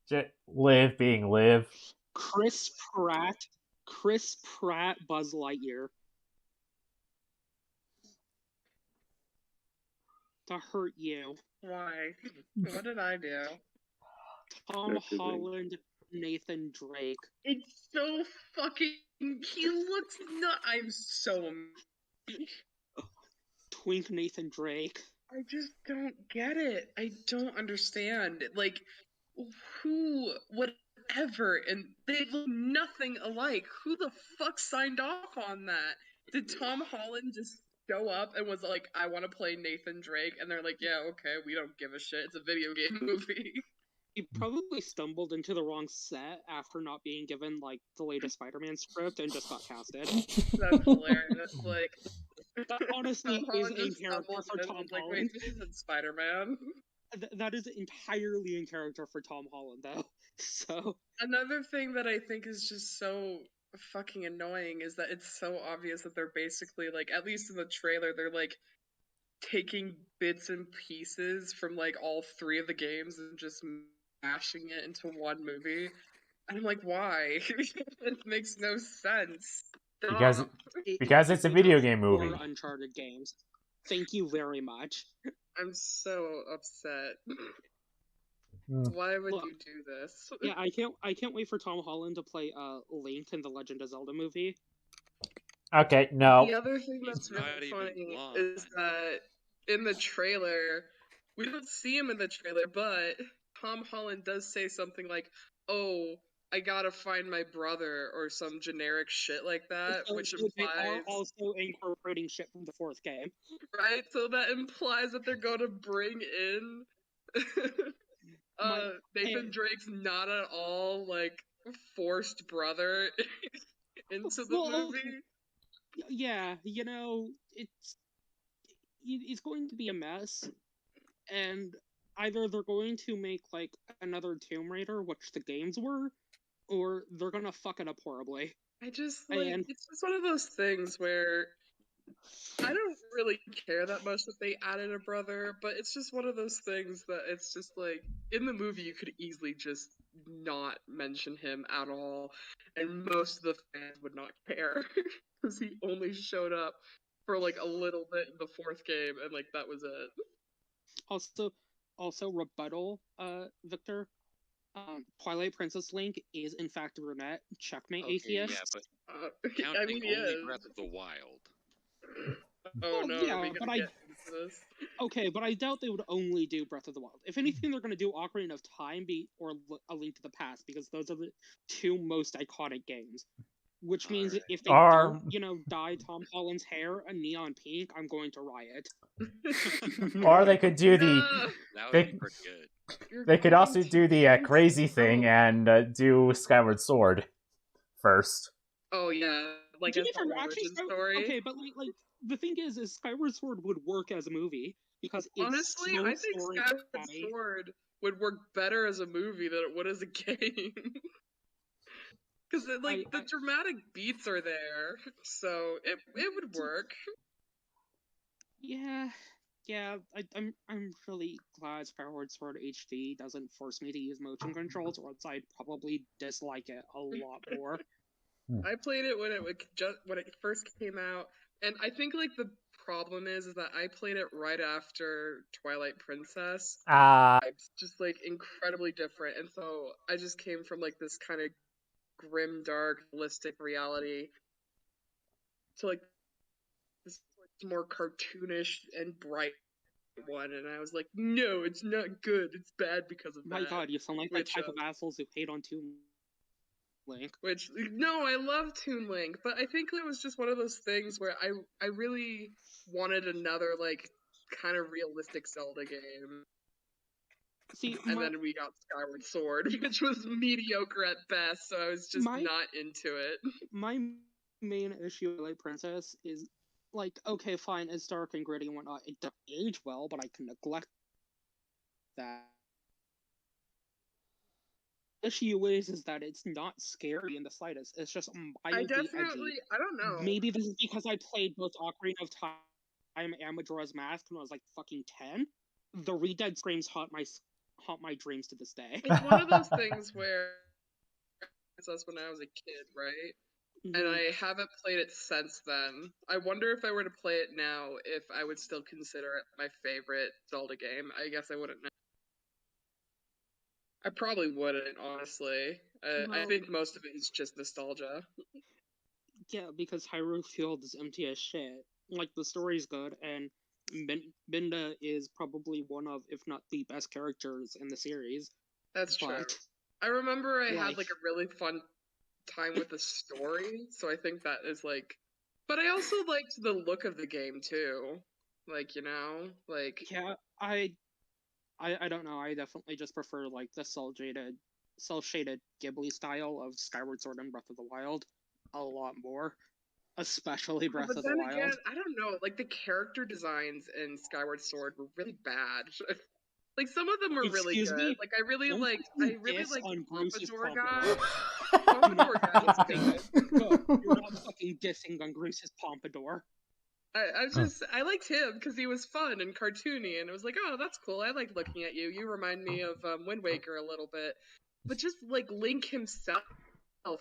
Just Live being Live. Chris Pratt, Buzz Lightyear. To hurt you. Why? What did I do? Tom Holland, Nathan Drake. It's so fucking. He looks not. I'm so. Twink Nathan Drake. I just don't get it. I don't understand. Like, whatever, and they look nothing alike. Who the fuck signed off on that? Did Tom Holland just show up and was like, I want to play Nathan Drake? And they're like, yeah, okay, we don't give a shit. It's a video game movie. He probably stumbled into the wrong set after not being given, like, the latest Spider-Man script and just got casted. That's hilarious. Like, that honestly is in character for Tom Holland. Wait, this isn't Spider-Man. That is entirely in character for Tom Holland, though. So another thing that I think is just so fucking annoying is that it's so obvious that they're basically, like, at least in the trailer, they're like taking bits and pieces from like all three of the games and just mashing it into one movie. And I'm like, why? It makes no sense. Because it's a video game movie. Or Uncharted games. Thank you very much. I'm so upset. Why would you do this? Yeah, I can't wait for Tom Holland to play Link in the Legend of Zelda movie. Okay, no. The other thing that's really funny is that in the trailer, we don't see him in the trailer, but Tom Holland does say something like, "Oh, I gotta find my brother," or some generic shit like that, which implies they are also incorporating shit from the fourth game, right? So that implies that they're going to bring in Nathan Drake's not at all like forced brother into the movie. Yeah, you know, it's going to be a mess, and either they're going to make like another Tomb Raider, which the games were, or they're gonna fuck it up horribly. It's just one of those things where I don't really care that much that they added a brother, but it's just one of those things that it's just like, in the movie you could easily just not mention him at all, and most of the fans would not care, because he only showed up for like a little bit in the fourth game, and like that was it. Also rebuttal, Victor. Twilight Princess Link is in fact a brunette. Checkmate, atheist. Yeah, but counting only Breath of the Wild. Oh no, yeah, but I doubt they would only do Breath of the Wild. If anything, they're gonna do Ocarina of Time or A Link to the Past, because those are the two most iconic games. Which means if they don't, dye Tom Holland's hair a neon pink, I'm going to riot. Or they could do that would be pretty good. They could also do the crazy thing and do Skyward Sword first. Oh yeah, like as an origin story. Okay, but like the thing is Skyward Sword would work as a movie because honestly, I think Skyward Sword would work better as a movie than it would as a game. Because the dramatic beats are there, so it would work. Yeah, I'm really glad Skyward Sword HD doesn't force me to use motion controls, or else I'd probably dislike it a lot more. I played it when it first came out, and I think like the problem is that I played it right after Twilight Princess. It's just like incredibly different, and so I just came from like this kind of grim, dark, realistic reality to like this more cartoonish and bright one, and I was like, no, it's not good. It's bad because of that. My God, you sound like that type of assholes who hate on Toon Link. Which, no, I love Toon Link, but I think it was just one of those things where I really wanted another like kind of realistic Zelda game. See, and then we got Skyward Sword, which was mediocre at best, so I was just not into it. My main issue with Twilight Princess is, like, okay, fine, it's dark and gritty and whatnot. It doesn't age well, but I can neglect that. The issue is that it's not scary in the slightest. It's just mildly edgy. I don't know. Maybe this is because I played both Ocarina of Time and Majora's Mask when I was like fucking 10. The Red Dead screams haunt my dreams to this day. It's one of those things where that's when I was a kid, right? Mm-hmm. And I haven't played it since then. I wonder if I were to play it now, if I would still consider it my favorite Zelda game. I guess I wouldn't know. I probably wouldn't, honestly. I think most of it is just nostalgia. Yeah, because Hyrule Field is empty as shit. Like, the story's good, and Binda is probably one of, if not the best characters in the series. That's true. I remember I had, like, a really fun time with the story, so I think that is, like... But I also liked the look of the game, too. Like, you know? Like... Yeah, I don't know, I definitely just prefer, like, the cel-shaded Ghibli style of Skyward Sword and Breath of the Wild a lot more. Especially Breath of the Wild. But then again, I don't know, like, the character designs in Skyward Sword were really bad. Like, some of them were really good. Me? Like, I really like Pompadour guy. Pompadour guy was good. You're not fucking dissing on Grace's Pompadour. I liked him because he was fun and cartoony, and it was like, oh, that's cool. I like looking at you. You remind me of Wind Waker a little bit. But just, like, Link himself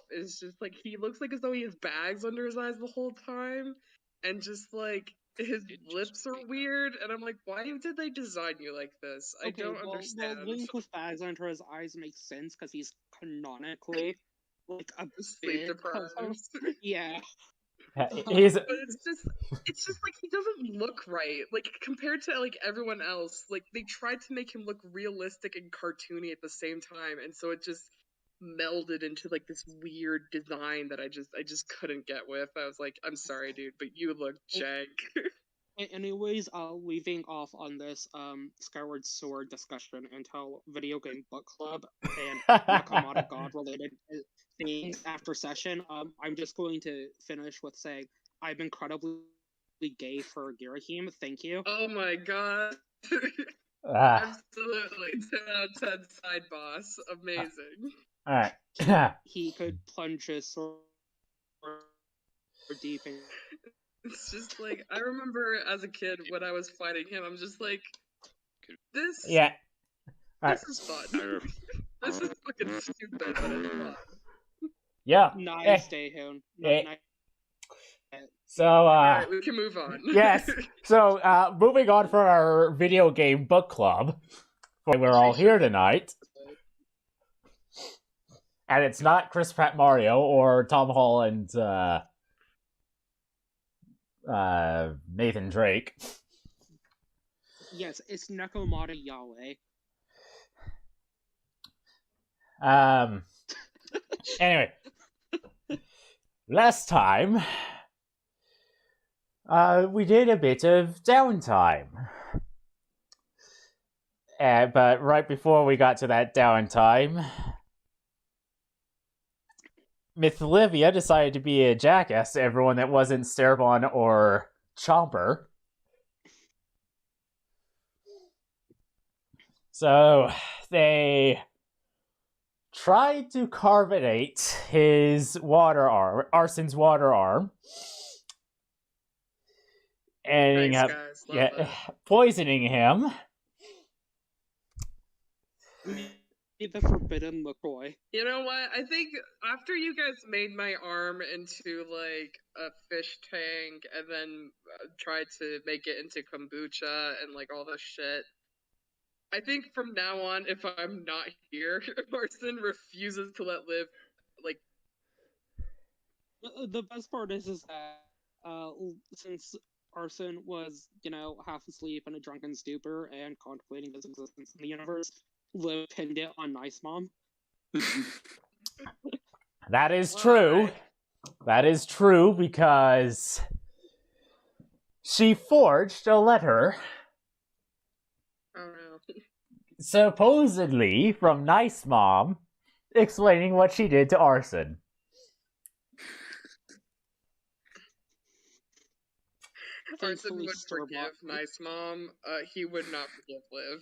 is just, like, he looks like as though he has bags under his eyes the whole time, and just, like, his lips are weird, and I'm like, why did they design you like this? I don't understand. Well, Link with bags under his eyes makes sense because he's canonically, like, a sleep deprived. Yeah. But it's just like he doesn't look right. Like, compared to like everyone else, like they tried to make him look realistic and cartoony at the same time, and so it just melded into like this weird design that I just couldn't get with. I was like, I'm sorry, dude, but you look jank. Anyways, leaving off on this Skyward Sword discussion until video game book club and Nakamata God related things after session, I'm just going to finish with saying I'm incredibly gay for Girahim. Thank you. Oh my god. Absolutely. 10 out of 10 side boss. Amazing. Alright. He could plunge his sword deep in. It's just like, I remember as a kid when I was fighting him, I'm just like, this is fun. This is fucking stupid, but it's fun. Yeah. Nice, Daehoon. So, alright, we can move on. Yes. So, moving on from our video game book club, we're all here tonight. And it's not Chris Pratt Mario or Tom Holland, Nathan Drake. Yes, it's Nakamata Yahweh. Anyway. Last time, we did a bit of downtime. But right before we got to that downtime, Miss Olivia decided to be a jackass to everyone that wasn't Sterbon or Chomper. So, they tried to carbonate his water arm, Arson's water arm. Ending up poisoning him. The forbidden McCoy. You know what? I think after you guys made my arm into like a fish tank and then tried to make it into kombucha and like all this shit, I think from now on, if I'm not here, Arson refuses to let live. Like, the best part is that since Arson was, half asleep in a drunken stupor and contemplating his existence in the universe, Liv pinned it on Nice Mom. That is true. That is true because she forged a letter. Oh no. Supposedly from Nice Mom, explaining what she did to Arson. Arson would forgive Nice Mom. He would not forgive Liv.